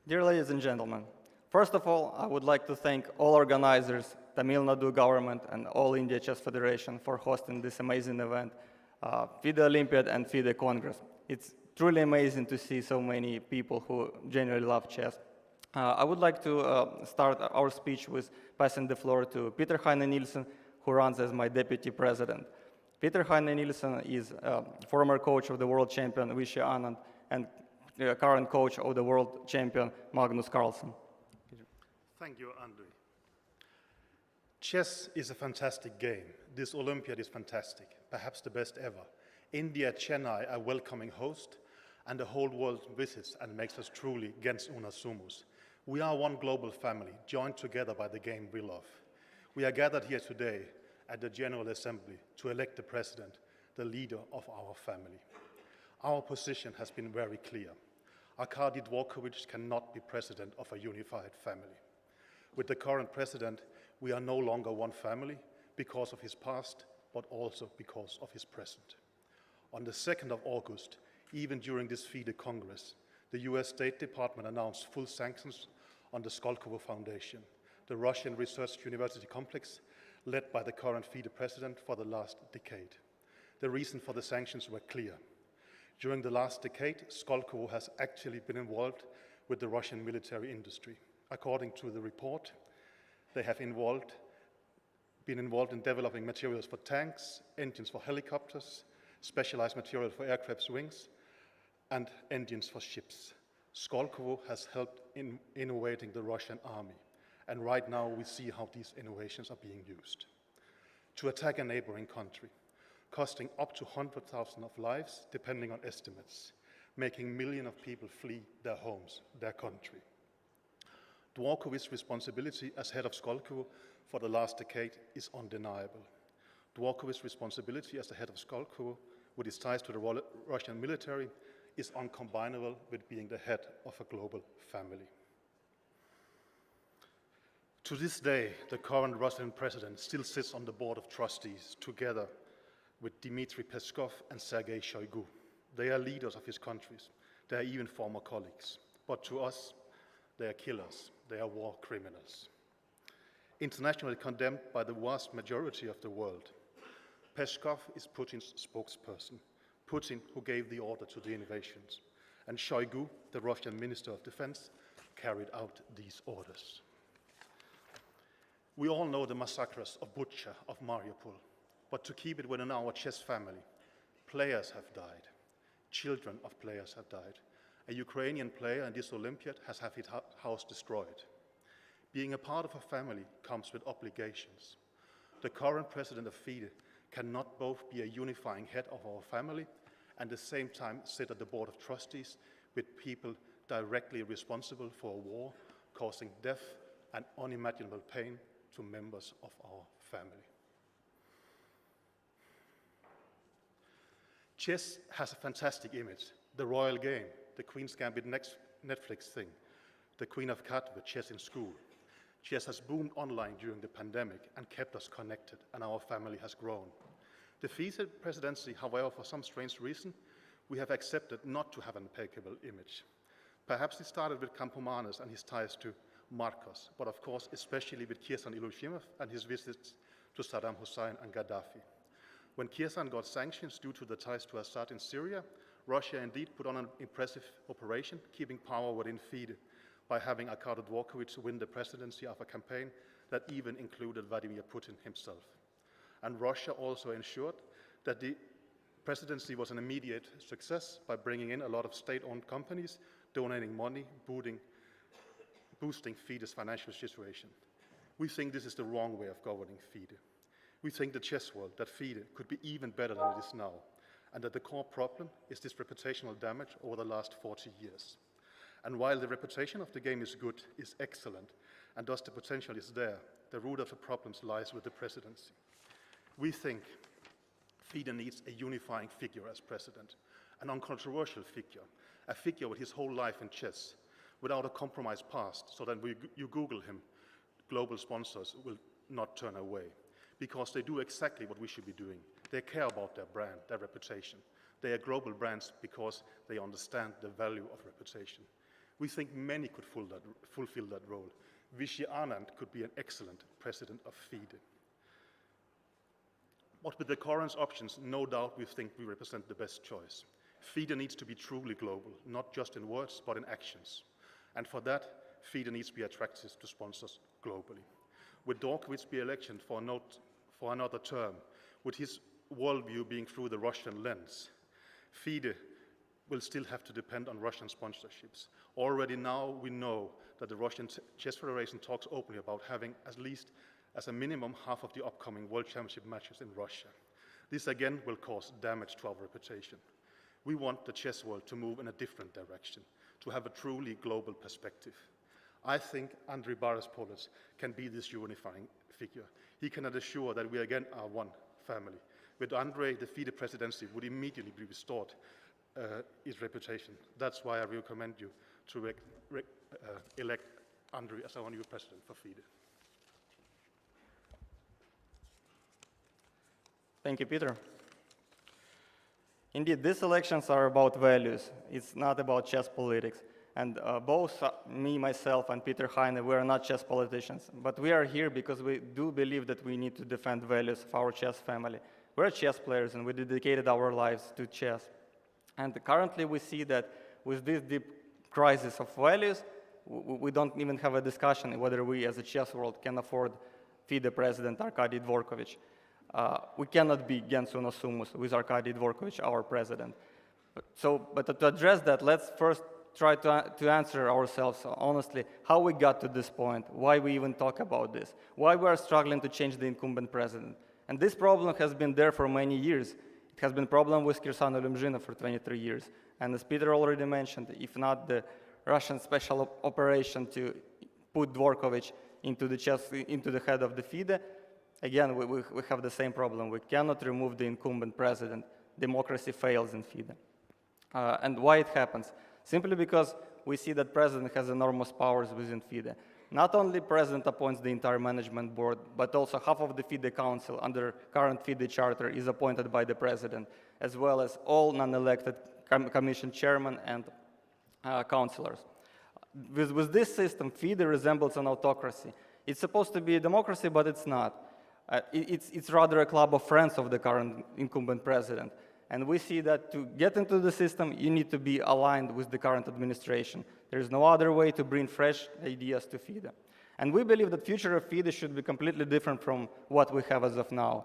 Dear ladies and gentlemen, first of all, I would like to thank all organizers, Tamil Nadu government and All India Chess Federation for hosting this amazing event, FIDE Olympiad and FIDE Congress. It's truly amazing to see so many people who genuinely love chess. I would like to start our speech with passing the floor to Peter Heine Nielsen, who runs as my deputy president. Peter Heine Nielsen is former coach of the world champion Vishy Anand and current coach of the world champion Magnus Carlsen. Thank you, Andrii. Chess is a fantastic game. This Olympiad is fantastic, perhaps the best ever. India, Chennai, a welcoming host, and the whole world visits and makes us truly gens una sumus. We are one global family, joined together by the game we love. We are gathered here today at the General Assembly to elect the president, the leader of our family. Our position has been very clear. Arkady Dvorkovich cannot be president of a unified family. With the current president, we are no longer one family because of his past, but also because of his present. On the 2nd of August, even during this FIDE Congress, the US State Department announced full sanctions on the Skolkovo Foundation, the Russian research university complex led by the current FIDE president for the last decade. The reason for the sanctions were clear. During the last decade, Skolkovo has actually been involved with the Russian military industry. According to the report, they have been involved in developing materials for tanks, engines for helicopters, specialized material for aircraft wings, and engines for ships. Skolkovo has helped in innovating the Russian army, and right now we see how these innovations are being used to attack a neighboring country, costing up to 100,000 of lives, depending on estimates, making millions of people flee their homes, their country. Dvorkovich's responsibility as head of Skolkovo for the last decade is undeniable. Dvorkovich's responsibility as the head of Skolkovo, with his ties to the Russian military, is uncombinable with being the head of a global family. To this day, the current Russian president still sits on the board of trustees together with Dmitry Peskov and Sergei Shoigu. They are leaders of his countries. They are even former colleagues. But to us, they are killers. They are war criminals. Internationally condemned by the vast majority of the world, Peskov is Putin's spokesperson, Putin who gave the order to the invasions, and Shoigu, the Russian Minister of Defense, carried out these orders. We all know the massacres of Bucha, of Mariupol, but to keep it within our chess family, players have died. Children of players have died. A Ukrainian player in this Olympiad has had his house destroyed. Being a part of a family comes with obligations. The current president of FIDE cannot both be a unifying head of our family and at the same time sit at the board of trustees with people directly responsible for a war causing death and unimaginable pain to members of our family. Chess has a fantastic image. The royal game, the Queen's Gambit Netflix thing, the Queen of Cat with chess in school. Chess has boomed online during the pandemic and kept us connected, and our family has grown. The FIDE presidency, however, for some strange reason, we have accepted not to have an impeccable image. Perhaps it started with Campomanes and his ties to Marcos, but of course, especially with Kirsan Ilyushimov and his visits to Saddam Hussein and Gaddafi. When Kirsan got sanctions due to the ties to Assad in Syria, Russia indeed put on an impressive operation, keeping power within FIDE by having Arkady Dvorkovich win the presidency of a campaign that even included Vladimir Putin himself. And Russia also ensured that the presidency was an immediate success by bringing in a lot of state-owned companies, donating money, boosting FIDE's financial situation. We think this is the wrong way of governing FIDE. We think the chess world, that FIDE, could be even better than it is now, and that the core problem is this reputational damage over the last 40 years. And while the reputation of the game is good, is excellent, and thus the potential is there, the root of the problems lies with the presidency. We think FIDE needs a unifying figure as president, an uncontroversial figure, a figure with his whole life in chess, without a compromised past, so that when you Google him, global sponsors will not turn away, because they do exactly what we should be doing. They care about their brand, their reputation. They are global brands because they understand the value of reputation. We think many could fulfill that role. Vishy Anand could be an excellent president of FIDE. But with the current options, no doubt we think we represent the best choice. FIDE needs to be truly global, not just in words, but in actions. And for that, FIDE needs to be attractive to sponsors globally. Would Dorkovich be elected for another term, with his worldview being through the Russian lens, FIDE will still have to depend on Russian sponsorships. Already now we know that the Russian Chess Federation talks openly about having at least as a minimum half of the upcoming World Championship matches in Russia. This again will cause damage to our reputation. We want the chess world to move in a different direction, to have a truly global perspective. I think Andrii Baryshpolets can be this unifying figure. He can assure that we again are one family. With Andrii, the FIDE presidency would immediately be restored his reputation. That's why I recommend you to elect Andrii as our new president for FIDE. Thank you, Peter. Indeed, these elections are about values. It's not about chess politics. And both me, myself, and Peter Heine, we are not chess politicians. But we are here because we do believe that we need to defend values of our chess family. We're chess players, and we dedicated our lives to chess. And currently, we see that with this deep crisis of values, we don't even have a discussion whether we, as a chess world, can afford FIDE president Arkady Dvorkovich. We cannot be Gens Unasumus with Arkady Dvorkovich, our president. But to address that, let's first try to answer ourselves honestly how we got to this point, why we even talk about this, why we are struggling to change the incumbent president. And this problem has been there for many years. It has been a problem with Kirsan Ulymzhina for 23 years. And as Peter already mentioned, if not the Russian special operation to put Dvorkovich into the head of the FIDE, again, we have the same problem. We cannot remove the incumbent president. Democracy fails in FIDE. And why it happens? Simply because we see that president has enormous powers within FIDE. Not only president appoints the entire management board, but also half of the FIDE council under current FIDE charter is appointed by the president, as well as all non-elected commission chairmen and councillors. With this system, FIDE resembles an autocracy. It's supposed to be a democracy, but it's not. It's rather a club of friends of the current incumbent president. And we see that to get into the system, you need to be aligned with the current administration. There is no other way to bring fresh ideas to FIDE. And we believe that the future of FIDE should be completely different from what we have as of now.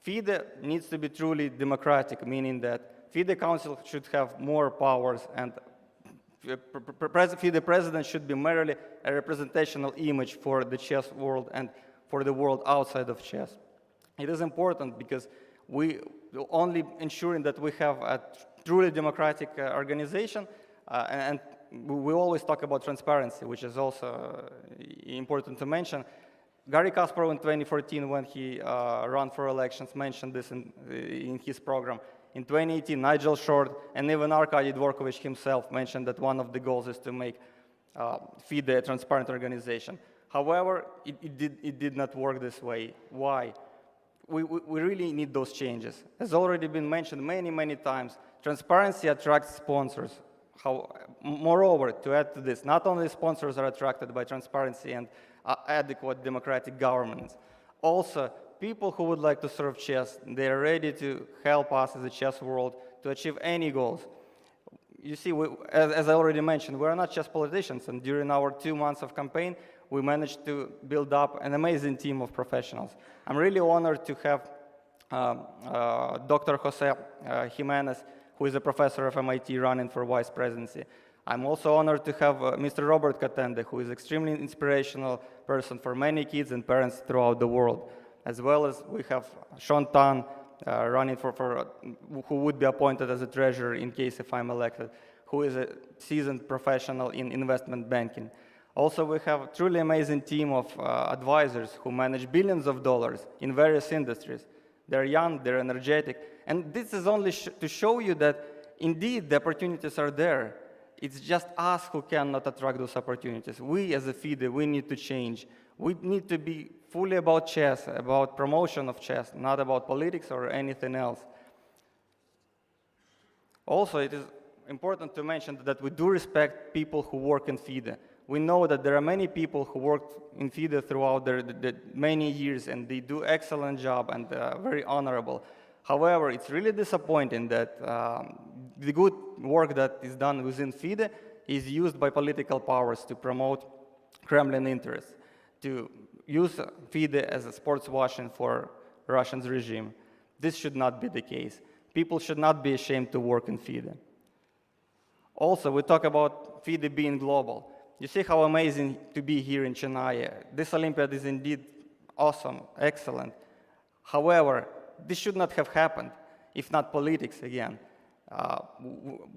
FIDE needs to be truly democratic, meaning that FIDE Council should have more powers, and FIDE President should be merely a representational image for the chess world and for the world outside of chess. It is important because we only ensuring that we have a truly democratic organization, and we always talk about transparency, which is also important to mention. Garry Kasparov in 2014, when he ran for elections, mentioned this in his program. In 2018, Nigel Short and even Arkady Dvorkovich himself mentioned that one of the goals is to make FIDE a transparent organization. However, it did not work this way. Why? We really need those changes. As already been mentioned many times, transparency attracts sponsors. Moreover, to add to this, not only sponsors are attracted by transparency and adequate democratic governance, also people who would like to serve chess, they are ready to help us as a chess world to achieve any goals. You see, as I already mentioned, we are not chess politicians, and during our 2 months of campaign, we managed to build up an amazing team of professionals. I'm really honored to have Dr. Jose Jimenez, who is a professor of MIT running for vice presidency. I'm also honored to have Mr. Robert Katende, who is an extremely inspirational person for many kids and parents throughout the world. As well as we have Sean Tan running who would be appointed as a treasurer in case if I'm elected, who is a seasoned professional in investment banking. Also, we have a truly amazing team of advisors who manage billions of dollars in various industries. They're young, they're energetic, and this is only to show you that indeed the opportunities are there. It's just us who cannot attract those opportunities. We as a FIDE, we need to change. We need to be fully about chess, about promotion of chess, not about politics or anything else. Also, it is important to mention that we do respect people who work in FIDE. We know that there are many people who worked in FIDE throughout their many years, and they do excellent job and very honorable. However, it's really disappointing that the good work that is done within FIDE is used by political powers to promote Kremlin interests, to use FIDE as a sports washing for Russia's regime. This should not be the case. People should not be ashamed to work in FIDE. Also, we talk about FIDE being global. You see how amazing to be here in Chennai. This Olympiad is indeed awesome, excellent. However, this should not have happened, if not politics again.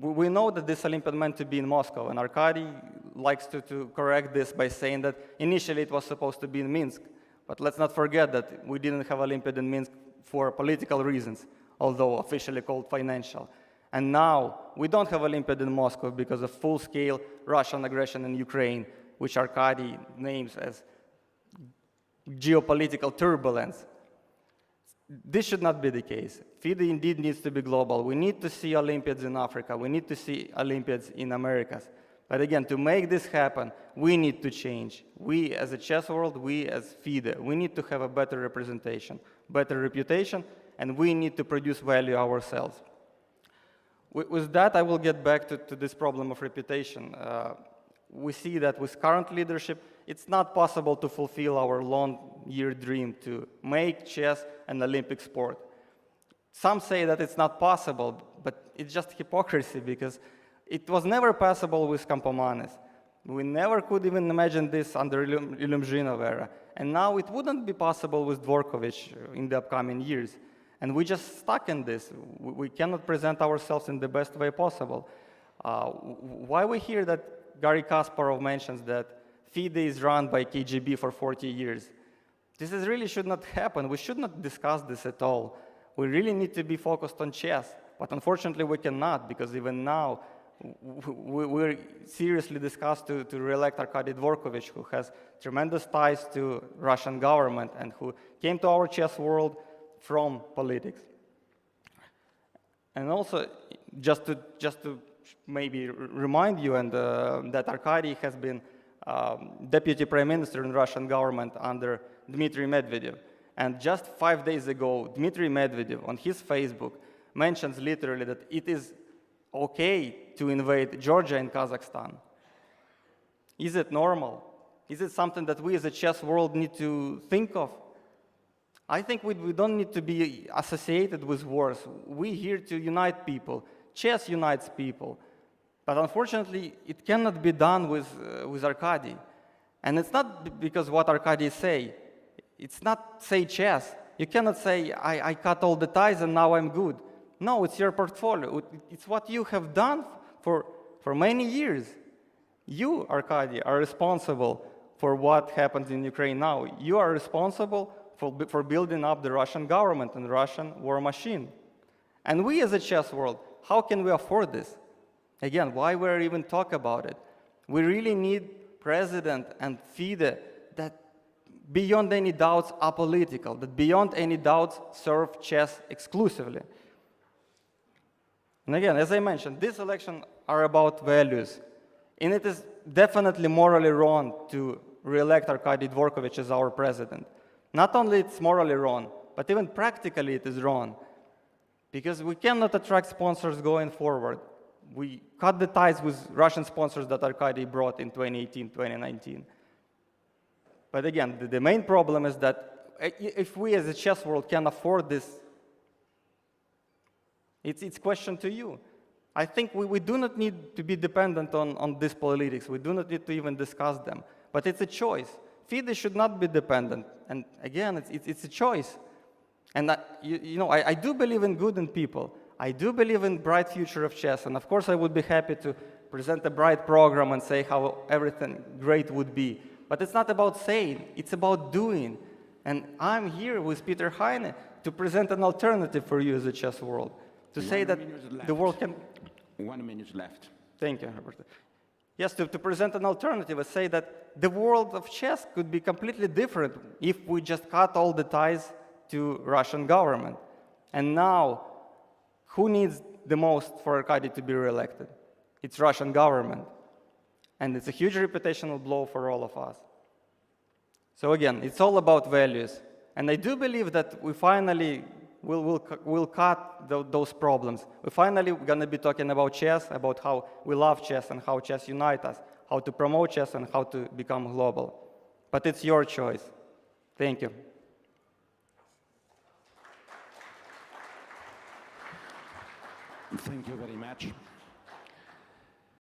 We know that this Olympiad meant to be in Moscow, and Arkady likes to correct this by saying that initially it was supposed to be in Minsk. But let's not forget that we didn't have Olympiad in Minsk for political reasons, although officially called financial. And now we don't have Olympiad in Moscow because of full-scale Russian aggression in Ukraine, which Arkady names as geopolitical turbulence. This should not be the case. FIDE indeed needs to be global. We need to see Olympiads in Africa. We need to see Olympiads in Americas. But again, to make this happen, we need to change. We as a chess world, we as FIDE, we need to have a better representation, better reputation, and we need to produce value ourselves. With that, I will get back to this problem of reputation. We see that with current leadership, it's not possible to fulfill our long-year dream to make chess an Olympic sport. Some say that it's not possible, but it's just hypocrisy because it was never possible with Campomanes. We never could even imagine this under Ilyumzhinov era. And now it wouldn't be possible with Dvorkovich in the upcoming years. And we just stuck in this. We cannot present ourselves in the best way possible. Why we hear that Garry Kasparov mentions that FIDE is run by KGB for 40 years? This is really should not happen. We should not discuss this at all. We really need to be focused on chess. But unfortunately, we cannot, because even now, we're seriously discussed to re-elect Arkady Dvorkovich, who has tremendous ties to Russian government and who came to our chess world from politics. And also, just to maybe remind you, and that Arkady has been deputy prime minister in Russian government under Dmitry Medvedev. And just 5 days ago, Dmitry Medvedev on his Facebook mentions literally that it is okay to invade Georgia and Kazakhstan. Is it normal? Is it something that we as a chess world need to think of? I think we don't need to be associated with wars. We're here to unite people. Chess unites people. But unfortunately, it cannot be done with Arkady. And it's not because what Arkady say. It's not say chess. You cannot say, I cut all the ties and now I'm good. No, it's your portfolio. It's what you have done for many years. You, Arkady, are responsible for what happens in Ukraine now. You are responsible for building up the Russian government and Russian war machine. And we as a chess world, how can we afford this? Again, why we're even talk about it? We really need president and FIDE that beyond any doubts are political, that beyond any doubts serve chess exclusively. And again, as I mentioned, these elections are about values. And it is definitely morally wrong to re-elect Arkady Dvorkovich as our president. Not only it's morally wrong, but even practically it is wrong. Because we cannot attract sponsors going forward. We cut the ties with Russian sponsors that Arkady brought in 2018, 2019. But again, the main problem is that if we as a chess world can afford this, it's question to you. I think we do not need to be dependent on these politics. We do not need to even discuss them. But it's a choice. FIDE should not be dependent. And again, it's a choice. And I do believe in good in people. I do believe in bright future of chess. And of course, I would be happy to present a bright program and say how everything great would be. But it's not about saying, it's about doing. And I'm here with Peter Heine to present an alternative for you as a chess world. To say that the world can... 1 minute left. Thank you, Herbert. Yes, to present an alternative and say that the world of chess could be completely different if we just cut all the ties to Russian government. And now, who needs the most for Arkady to be reelected? It's Russian government. And it's a huge reputational blow for all of us. So again, it's all about values. And I do believe that we finally will cut those problems. We're finally going to be talking about chess, about how we love chess and how chess unites us, how to promote chess and how to become global. But it's your choice. Thank you. Thank you very much.